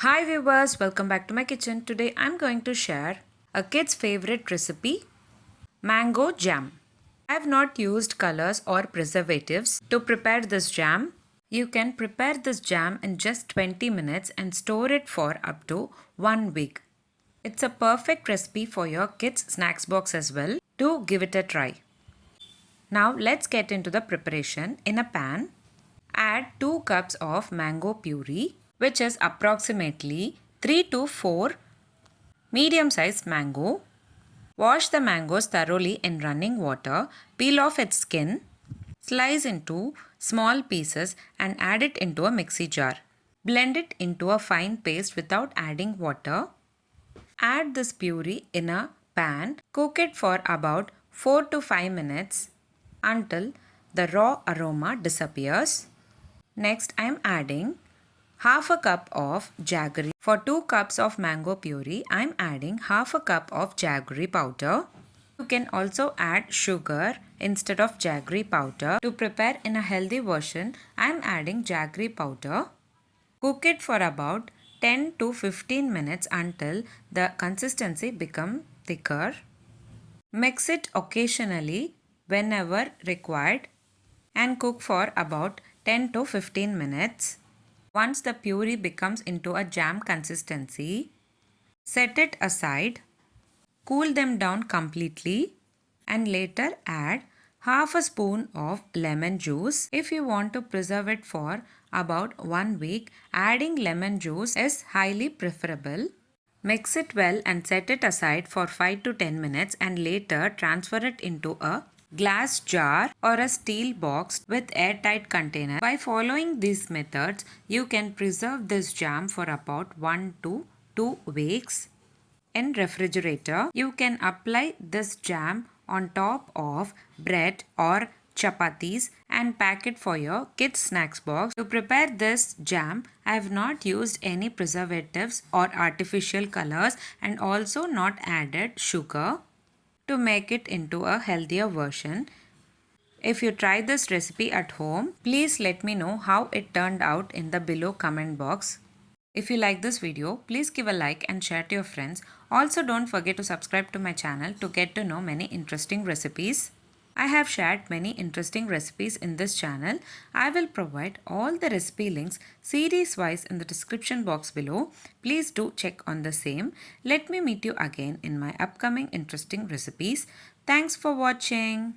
Hi viewers, welcome back to my kitchen. Today I'm going to share a kid's favorite recipe, mango jam. I have not used colors or preservatives to prepare this jam. You can prepare this jam in just 20 minutes and store it for up to 1 week. It's a perfect recipe for your kids' snacks box as well. Do give it a try. Now let's get into the preparation. In a pan, add 2 cups of mango puree, which is approximately 3 to 4 medium-sized mango. Wash the mangoes thoroughly in running water, peel off its skin, slice into small pieces and add it into a mixie jar. Blend it into a fine paste without adding water. Add this puree in a pan. Cook it for about 4 to 5 minutes until the raw aroma disappears. Next, I am adding half a cup of jaggery. For 2 cups of mango puree, I am adding half a cup of jaggery powder. You can also add sugar instead of jaggery powder. To prepare in a healthy version, I am adding jaggery powder. Cook it for about 10 to 15 minutes until the consistency becomes thicker. Mix it occasionally whenever required and cook for about 10 to 15 minutes. Once the puree becomes into a jam consistency, set it aside, cool them down completely and later add half a spoon of lemon juice. If you want to preserve it for about 1 week, adding lemon juice is highly preferable. Mix it well and set it aside for 5 to 10 minutes and later transfer it into a glass jar or a steel box with airtight container. By following these methods, you can preserve this jam for about 1 to 2 weeks. In refrigerator, you can apply this jam on top of bread or chapatis and pack it for your kids snacks box. To prepare this jam, I have not used any preservatives or artificial colors and also not added sugar to make it into a healthier version. If you try this recipe at home, please let me know how it turned out in the below comment box. If you like this video, please give a like and share to your friends. Also, don't forget to subscribe to my channel to get to know many interesting recipes. I have shared many interesting recipes in this channel. I will provide all the recipe links series wise in the description box below. Please do check on the same. Let me meet you again in my upcoming interesting recipes. Thanks for watching.